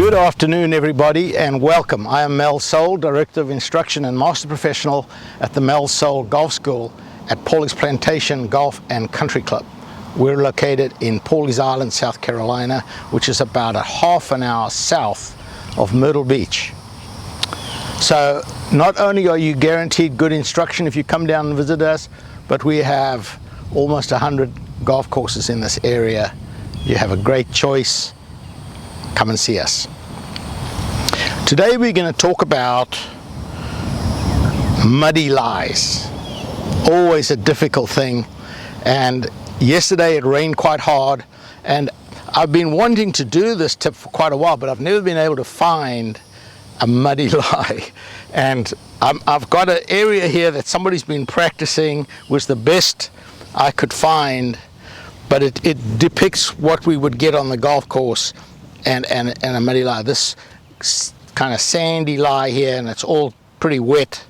Good afternoon, everybody, and welcome. I am Mel Soul, Director of Instruction and Master Professional at the Mel Soul Golf School at Pawleys Plantation Golf and Country Club. We're located in Pawleys Island, South Carolina, which is about a half an hour south of Myrtle Beach. So not only are you guaranteed good instruction if you come down and visit us, but we have almost 100 golf courses in this area. You have a great choice. Come and see us. Today we're going to talk about muddy lies. Always a difficult thing. And yesterday it rained quite hard, and I've been wanting to do this tip for quite a while, but I've never been able to find a muddy lie. And I've got an area here that somebody's been practicing, was the best I could find, but it depicts what we would get on the golf course and a muddy lie. This kind of sandy lie here, and it's all pretty wet.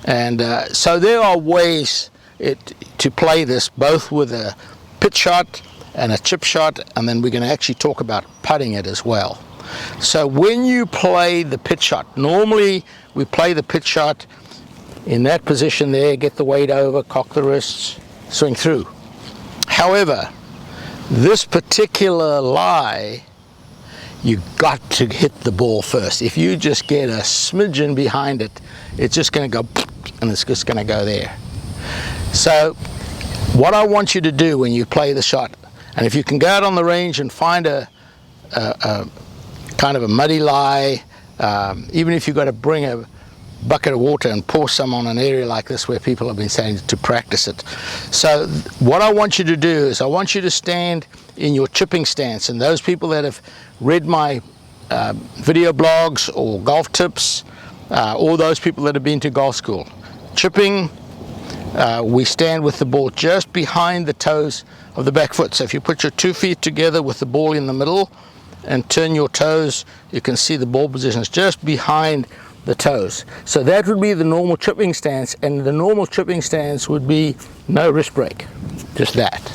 And so there are ways to play this, both with a pitch shot and a chip shot, and then we're going to actually talk about putting it as well. So when you play the pitch shot, normally we play the pitch shot in that position there, get the weight over, cock the wrists, swing through. However, this particular lie, you got to hit the ball first. If you just get a smidgen behind it, it's just going to go, and it's just going to go there. So what I want you to do when you play the shot, and if you can go out on the range and find a kind of a muddy lie, even if you've got to bring a bucket of water and pour some on an area like this where people have been saying to practice it. So what I want you to do is I want you to stand in your chipping stance, and those people that have read my video blogs or golf tips, or those people that have been to golf school, chipping, we stand with the ball just behind the toes of the back foot. So if you put your 2 feet together with the ball in the middle and turn your toes, you can see the ball position is just behind the toes. So that would be the normal chipping stance, and the normal chipping stance would be no wrist break, just that.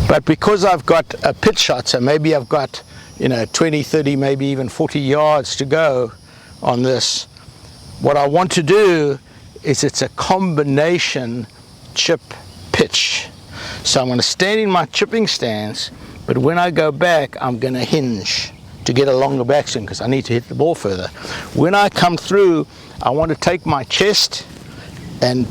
But because I've got a pitch shot, so maybe I've got 20, 30, maybe even 40 yards to go on this, what I want to do is it's a combination chip pitch. So I'm going to stand in my chipping stance, but when I go back I'm going to hinge to get a longer backswing because I need to hit the ball further. When I come through, I want to take my chest and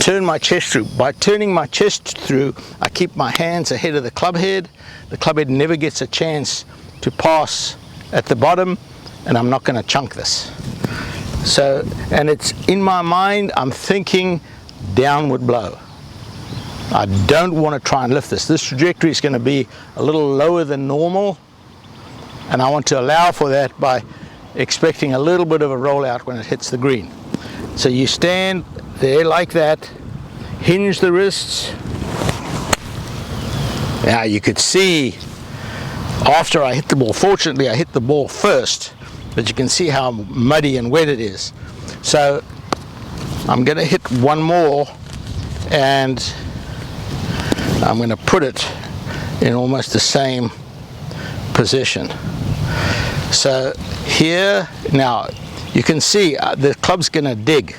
turn my chest through. By turning my chest through, I keep my hands ahead of the club head. The club head never gets a chance to pass at the bottom, and I'm not going to chunk this. So, and it's in my mind, I'm thinking downward blow. I don't want to try and lift this. This trajectory is going to be a little lower than normal, and I want to allow for that by expecting a little bit of a rollout when it hits the green. So you stand there like that, hinge the wrists. Now you could see after I hit the ball, fortunately I hit the ball first, but you can see how muddy and wet it is. So I'm going to hit one more, and I'm going to put it in almost the same position. So here, now you can see the club's going to dig.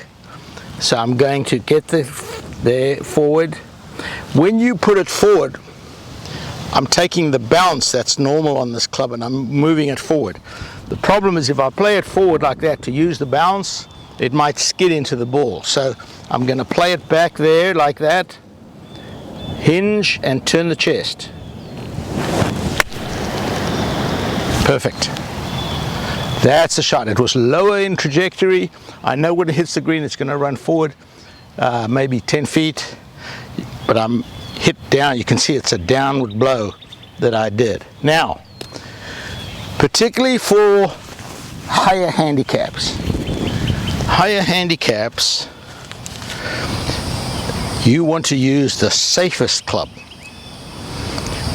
So I'm going to get there forward. When you put it forward, I'm taking the bounce that's normal on this club and I'm moving it forward. The problem is if I play it forward like that to use the bounce, it might skid into the ball. So I'm going to play it back there like that, hinge and turn the chest. Perfect. That's the shot. It was lower in trajectory. I know when it hits the green it's going to run forward maybe 10 feet, but I'm hit down. You can see it's a downward blow that I did. Now, particularly for higher handicaps, you want to use the safest club.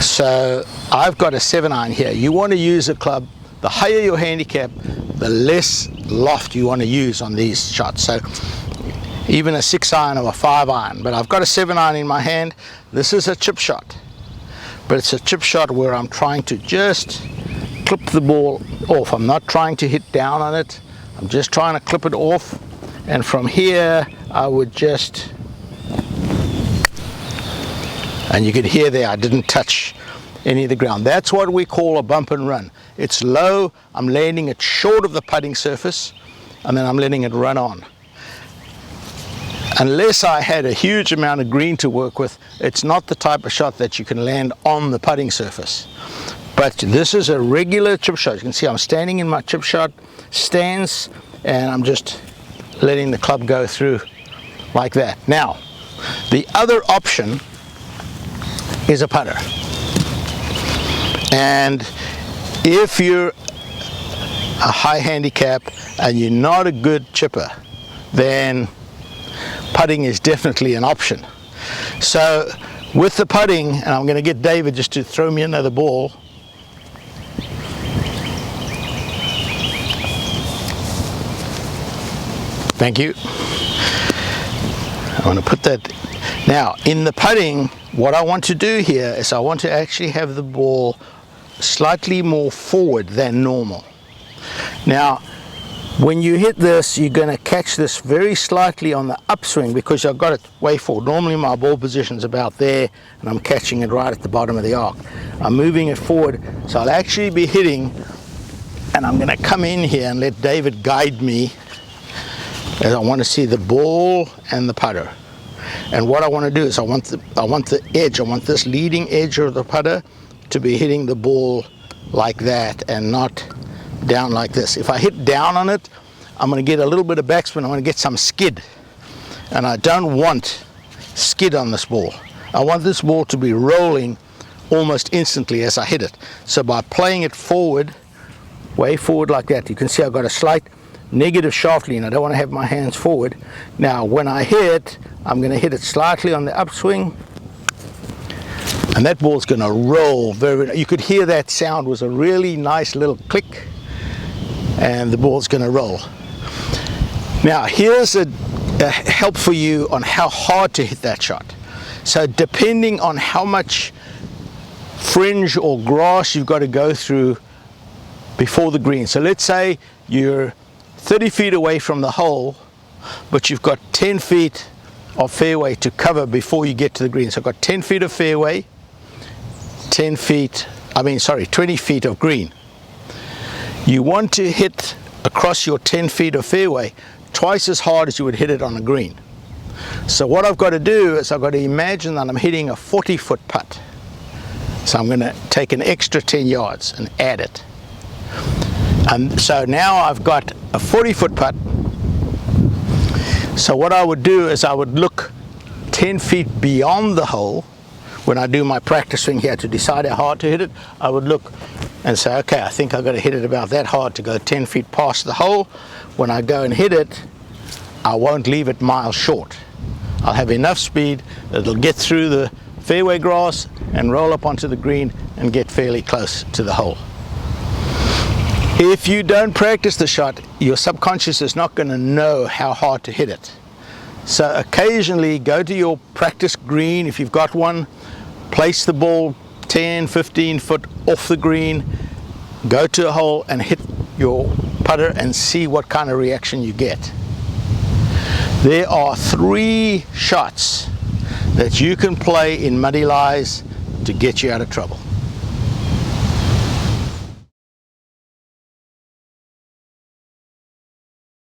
So I've got a 7-iron here. You want to use a club, the higher your handicap, the less loft you want to use on these shots. So even a 6-iron or a 5-iron, but I've got a 7-iron in my hand. This is a chip shot, but it's a chip shot where I'm trying to just clip the ball off. I'm not trying to hit down on it. I'm just trying to clip it off. And from here, I would just, and you could hear there, I didn't touch any of the ground. That's what we call a bump and run. It's low, I'm landing it short of the putting surface, and then I'm letting it run on. Unless I had a huge amount of green to work with, it's not the type of shot that you can land on the putting surface. But this is a regular chip shot. You can see I'm standing in my chip shot stance, and I'm just letting the club go through like that. Now, the other option is a putter. And if you're a high handicap and you're not a good chipper, then putting is definitely an option. So with the putting, and I'm going to get David just to throw me another ball. Thank you. I want to put that. Now in the putting, what I want to do here is I want to actually have the ball slightly more forward than normal. Now when you hit this, you're going to catch this very slightly on the upswing because I've got it way forward. Normally my ball position's about there and I'm catching it right at the bottom of the arc. I'm moving it forward, so I'll actually be hitting, and I'm going to come in here and let David guide me as I want to see the ball and the putter. And what I want to do is I want the edge, I want this leading edge of the putter to be hitting the ball like that and not down like this. If I hit down on it, I'm going to get a little bit of backspin. I'm going to get some skid, and I don't want skid on this ball. I want this ball to be rolling almost instantly as I hit it. So by playing it forward, way forward like that, you can see I've got a slight negative shaft lean. I don't want to have my hands forward. Now when I hit, I'm going to hit it slightly on the upswing, and that ball's going to roll very. You could hear that sound was a really nice little click, and the ball's going to roll. Now here's a help for you on how hard to hit that shot. So depending on how much fringe or grass you've got to go through before the green. So let's say you're 30 feet away from the hole, but you've got 10 feet of fairway to cover before you get to the green. So I've got 10 feet of fairway, 20 feet of green. You want to hit across your 10 feet of fairway twice as hard as you would hit it on a green. So what I've got to do is I've got to imagine that I'm hitting a 40-foot putt. So I'm going to take an extra 10 yards and add it. And so now I've got a 40-foot putt. So what I would do is I would look 10 feet beyond the hole. When I do my practice swing here to decide how hard to hit it, I would look and say, okay, I think I've got to hit it about that hard to go 10 feet past the hole. When I go and hit it, I won't leave it miles short. I'll have enough speed that it'll get through the fairway grass and roll up onto the green and get fairly close to the hole. If you don't practice the shot, your subconscious is not going to know how hard to hit it. So occasionally go to your practice green if you've got one, place the ball 10, 15 foot off the green, go to a hole and hit your putter and see what kind of reaction you get. There are 3 shots that you can play in muddy lies to get you out of trouble.